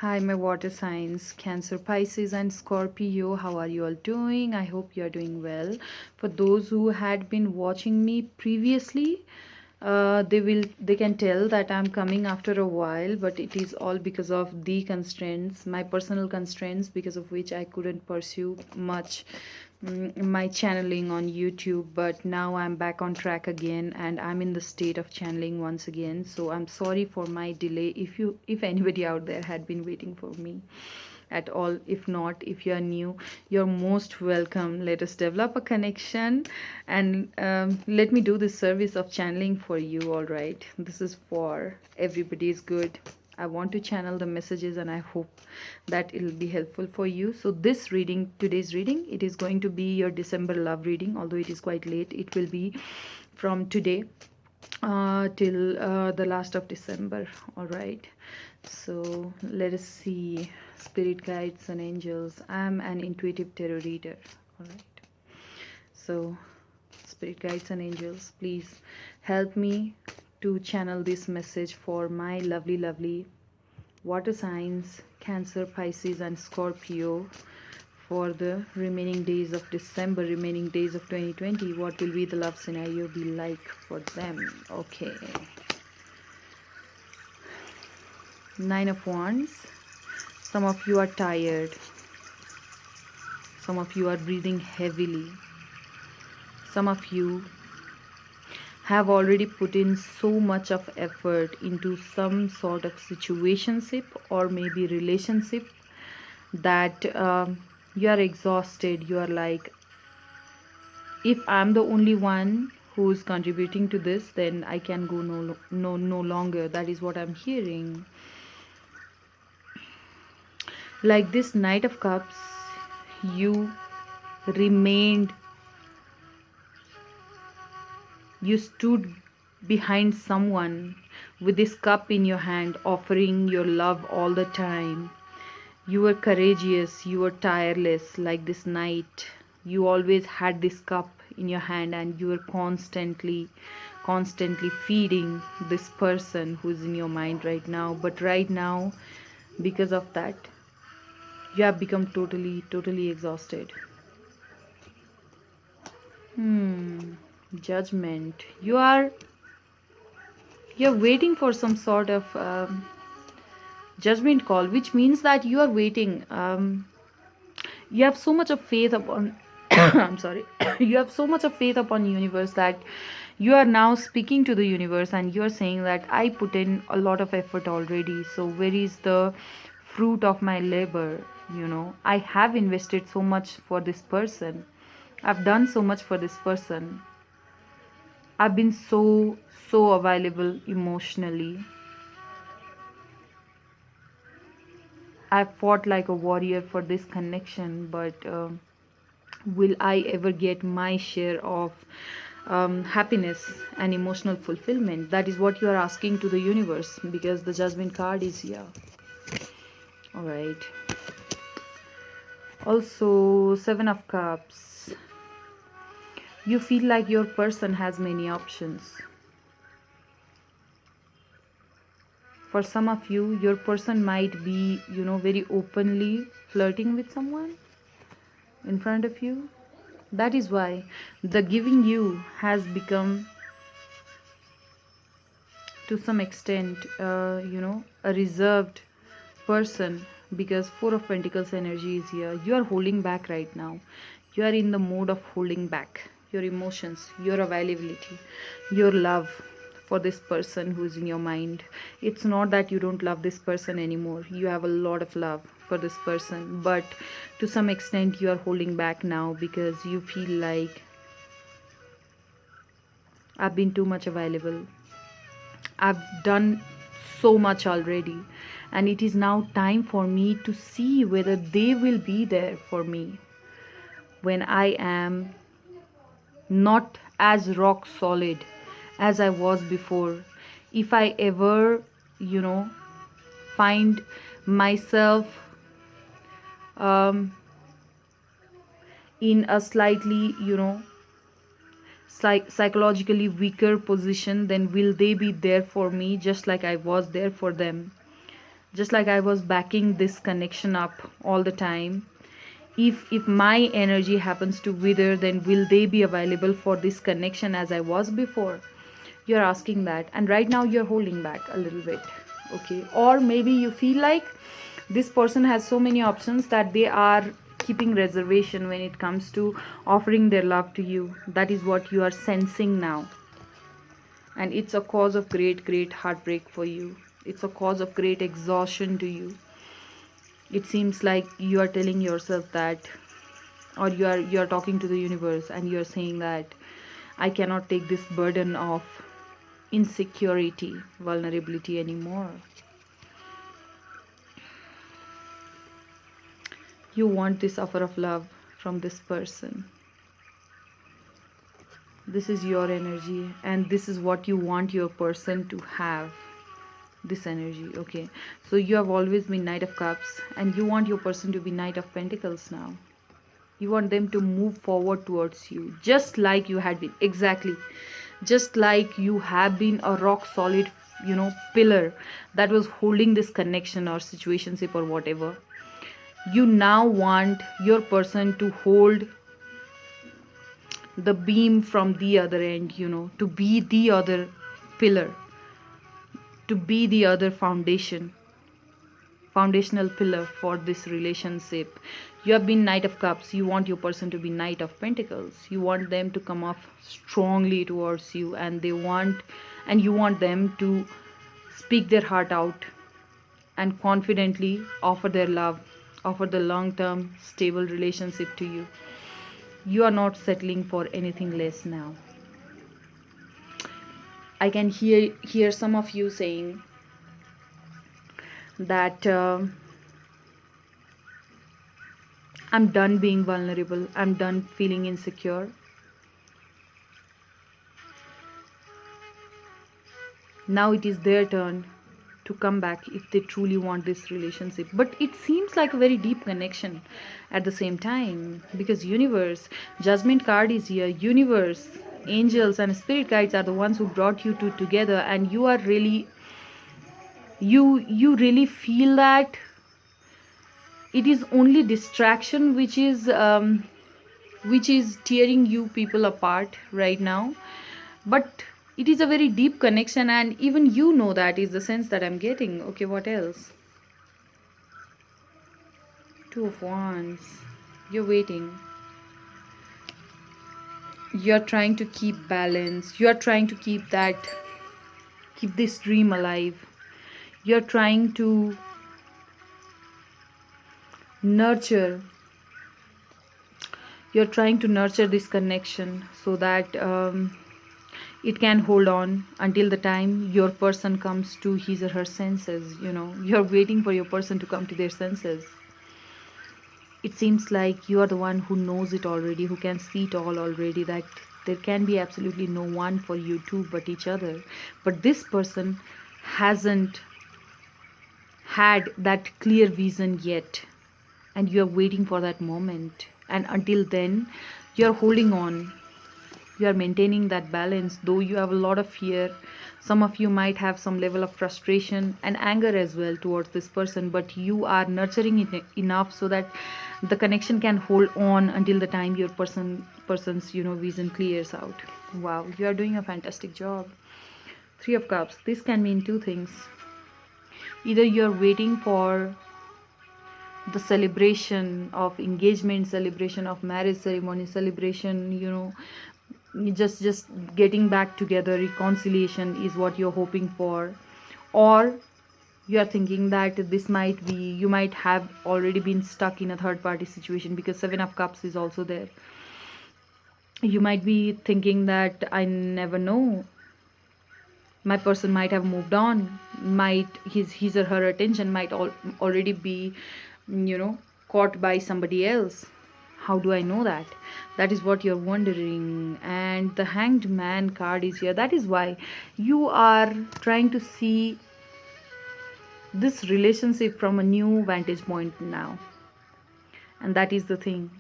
Hi, my water signs, Cancer, Pisces, and Scorpio. How are you all doing? I hope you are doing well. For those who had been watching me previously, they can tell that I'm coming after a while, but it is all because of the constraints, my personal constraints, because of which I couldn't pursue much my channeling on YouTube. But now I'm back on track again, and I'm in the state of channeling once again. So I'm sorry for my delay. If anybody out there had been waiting for me at all, if not, if you're new, you're most welcome. Let us develop a connection, and let me do this service of channeling for you. All right, this is for everybody's good. I want to channel the messages, and I hope that it'll be helpful for you. So this reading, today's reading, it is going to be your December love reading. Although it is quite late, it will be from today till the last of December. All right, so let us see. Spirit guides and angels. I'm an intuitive tarot reader. All right, so spirit guides and angels, please help me to channel this message for my lovely water signs, Cancer, Pisces, and Scorpio, for the remaining days of December, remaining days of 2020. What will be the love scenario be like for them? Okay. Nine of Wands. Some of you are tired. Some of you are breathing heavily. Some of you have already put in so much of effort into some sort of situationship or maybe relationship that you are exhausted. You are like, if I'm the only one who's contributing to this, then I can go no longer. That is what I'm hearing. Like this Knight of Cups, you remained, you stood behind someone with this cup in your hand, offering your love all the time. You were courageous, you were tireless, like this knight. You always had this cup in your hand, and you were constantly feeding this person who's in your mind right now. But right now, because of that, you have become totally exhausted. Judgment. You're waiting for some sort of judgment call, which means that you are waiting. You have so much of faith upon I'm sorry. You have so much of faith upon universe that you are now speaking to the universe, and you are saying that I put in a lot of effort already, so where is the fruit of my labor? I have invested so much for this person. I've done so much for this person. I've been so available emotionally. I fought like a warrior for this connection, but will I ever get my share of happiness and emotional fulfillment? That is what you are asking to the universe, because the judgment card is here. All right. Also, Seven of Cups. You feel like your person has many options. For some of you, your person might be, very openly flirting with someone in front of you. That is why the giving you has become, to some extent, a reserved person, because Four of Pentacles energy is here. You are holding back right now. You are in the mode of holding back your emotions, your availability, your love for this person who is in your mind. It's not that you don't love this person anymore. You have a lot of love for this person, but to some extent you are holding back now because you feel like, I've been too much available. I've done so much already, and it is now time for me to see whether they will be there for me when I am not as rock solid as I was before. If I ever, find myself um, in a slightly, psychologically weaker position, then will they be there for me just like I was there for them? just like I was backing this connection up all the time. If my energy happens to wither, then will they be available for this connection as I was before? You're asking that, and right now you're holding back a little bit. Okay, or maybe you feel like this person has so many options that they are keeping reservation when it comes to offering their love to you. That is what you are sensing now, and it's a cause of great heartbreak for you. It's a cause of great exhaustion to you. It seems like you are telling yourself that, or you are talking to the universe and you are saying that I cannot take this burden of insecurity, vulnerability anymore. You want this offer of love from this person. This is your energy, and this is what you want your person to have. This energy, okay? So you have always been Knight of Cups, and you want your person to be Knight of Pentacles now. You want them to move forward towards you, just like you had been. Exactly. Just like you have been a rock solid, pillar that was holding this connection or situationship or whatever. You now want your person to hold the beam from the other end, to be the other pillar, to be the other foundational pillar for this relationship. You have been Knight of Cups. You want your person to be Knight of Pentacles. You want them to come off strongly towards you, and you want them to speak their heart out and confidently offer their love, offer the long-term stable relationship to you. You are not settling for anything less now. I can hear some of you saying that I'm done being vulnerable. I'm done feeling insecure. Now it is their turn to come back if they truly want this relationship. But it seems like a very deep connection at the same time, because universe, judgment card is here. Universe, angels and spirit guides are the ones who brought you two together, and you are really, you really feel that it is only distraction which is tearing you people apart right now. But it is a very deep connection, and even that is the sense that I'm getting. Okay, what else? Two of Wands. You're waiting. You're trying to keep balance. You're trying to keep this dream alive. You're trying to nurture this connection so that it can hold on until the time your person comes to his or her senses. You're waiting for your person to come to their senses. It seems like you are the one who knows it already, who can see it all already, that there can be absolutely no one for you two but each other. But this person hasn't had that clear vision yet, and you're waiting for that moment. And until then, you're holding on. You are maintaining that balance, though you have a lot of fear. Some of you might have some level of frustration and anger as well towards this person, but you are nurturing it enough so that the connection can hold on until the time your person's vision clears out. Wow, you are doing a fantastic job. Three of Cups. This can mean two things. Either you're waiting for the celebration of engagement, celebration of marriage ceremony, celebration, just getting back together, reconciliation is what you're hoping for. Or you are thinking that you might have already been stuck in a third party situation, because Seven of Cups is also there. You might be thinking that I never know, my person might have moved on, might his or her attention might already be caught by somebody else. How do I know that? That is what you're wondering. And the Hanged Man card is here. That is why you are trying to see this relationship from a new vantage point now. And that is the thing.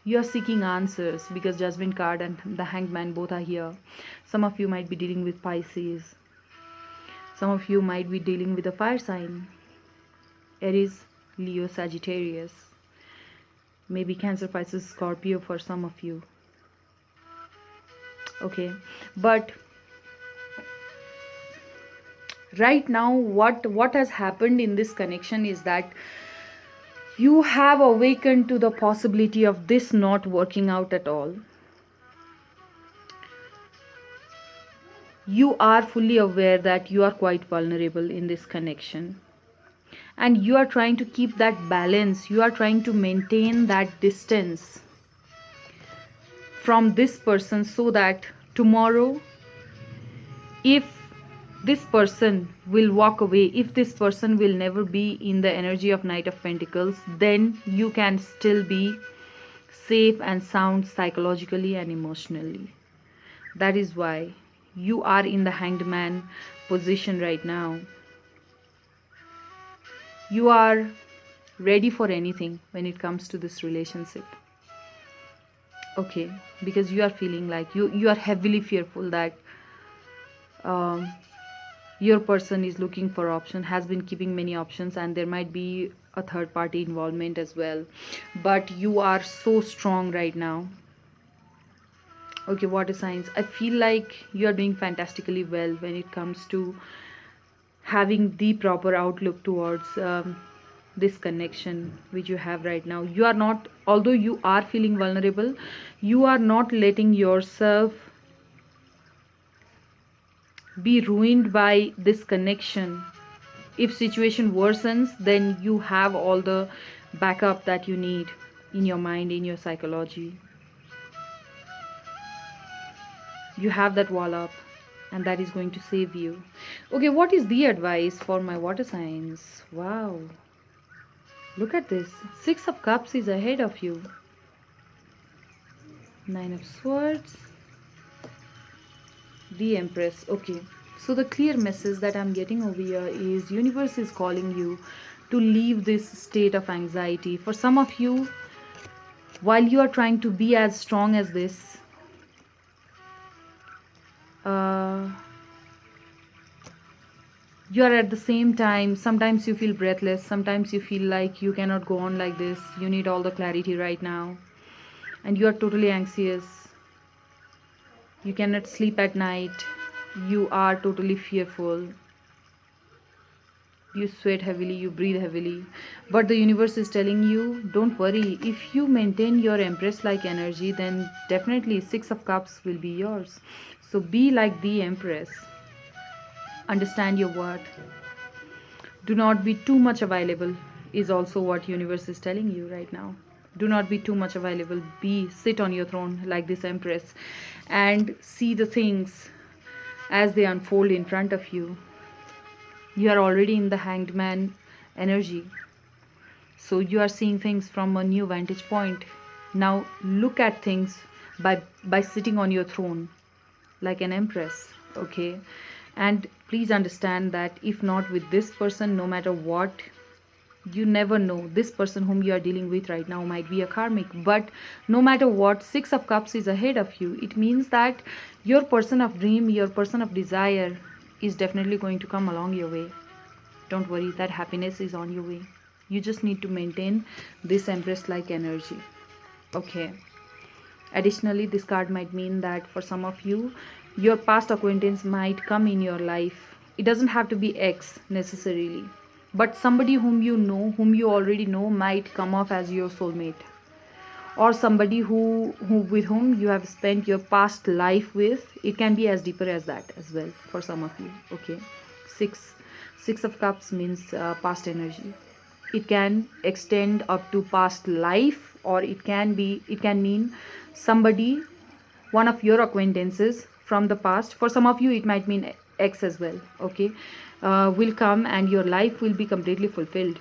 You are seeking answers, because Judgment card and the Hanged Man both are here. Some of you might be dealing with Pisces. Some of you might be dealing with a fire sign, Aries, Leo, Sagittarius, maybe Cancer, Pisces, Scorpio for some of you. Okay, but right now what has happened in this connection is that you have awakened to the possibility of this not working out at all. You are fully aware that you are quite vulnerable in this connection, and you are trying to keep that balance, you are trying to maintain that distance from this person, so that tomorrow, if this person will walk away, if this person will never be in the energy of Knight of Pentacles, then you can still be safe and sound psychologically and emotionally. That is why you are in the Hanged Man position right now. You are ready for anything when it comes to this relationship. Okay, because you are feeling like you are heavily fearful that um, your person is looking for option, has been keeping many options, and there might be a third party involvement as well, but you are so strong right now. Okay, water signs, I feel like you are doing fantastically well when it comes to having the proper outlook towards this connection which you have right now. You are not, although you are feeling vulnerable, you are not letting yourself be ruined by this connection. If situation worsens, then you have all the backup that you need in your mind, in your psychology. You have that wall up, and that is going to save you. Okay, what is the advice for my water signs? Wow, look at this. 6 of Cups is ahead of you. 9 of Swords, the Empress. Okay, so the clear message that I'm getting over here is universe is calling you to leave this state of anxiety. For some of you, while you are trying to be as strong as this, uh, you are at the same time, sometimes you feel breathless, sometimes you feel like you cannot go on like this, you need all the clarity right now, and you are totally anxious, you cannot sleep at night, you are totally fearful, you sweat heavily, you breathe heavily. But the universe is telling you, don't worry, if you maintain your Empress like energy, then definitely 6 of Cups will be yours. So be like the Empress, understand your worth, do not be too much available, is also what universe is telling you right now. Do not be too much available, be sit on your throne like this Empress and see the things as they unfold in front of you. You are already in the Hanged Man energy, so you are seeing things from a new vantage point. Now look at things by sitting on your throne like an Empress. Okay, and please understand that if not with this person, no matter what, you never know, this person whom you are dealing with right now might be a karmic, but no matter what, 6 of Cups is ahead of you. It means that your person of dream, your person of desire is definitely going to come along your way. Don't worry, that happiness is on your way. You just need to maintain this Empress like energy. Okay, additionally, this card might mean that for some of you, your past acquaintance might come in your life. It doesn't have to be ex necessarily, but somebody whom you know, whom you already know, might come off as your soulmate, or somebody who with whom you have spent your past life with. It can be as deeper as that as well for some of you. Okay, six of Cups means past energy. It can extend up to past life, or it can mean somebody, one of your acquaintances from the past. For some of you it might mean ex as well. Okay, will come and your life will be completely fulfilled.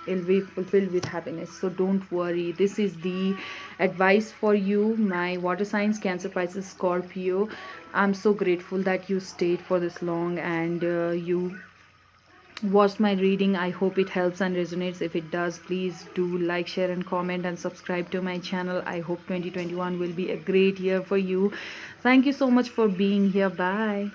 It'll be fulfilled with happiness, so don't worry. This is the advice for you, my water signs, Cancer, Pisces, Scorpio. I'm so grateful that you stayed for this long and you watched my reading. I hope it helps and resonates. If it does, please do like, share and comment and subscribe to my channel. I hope 2021 will be a great year for you. Thank you so much for being here. Bye.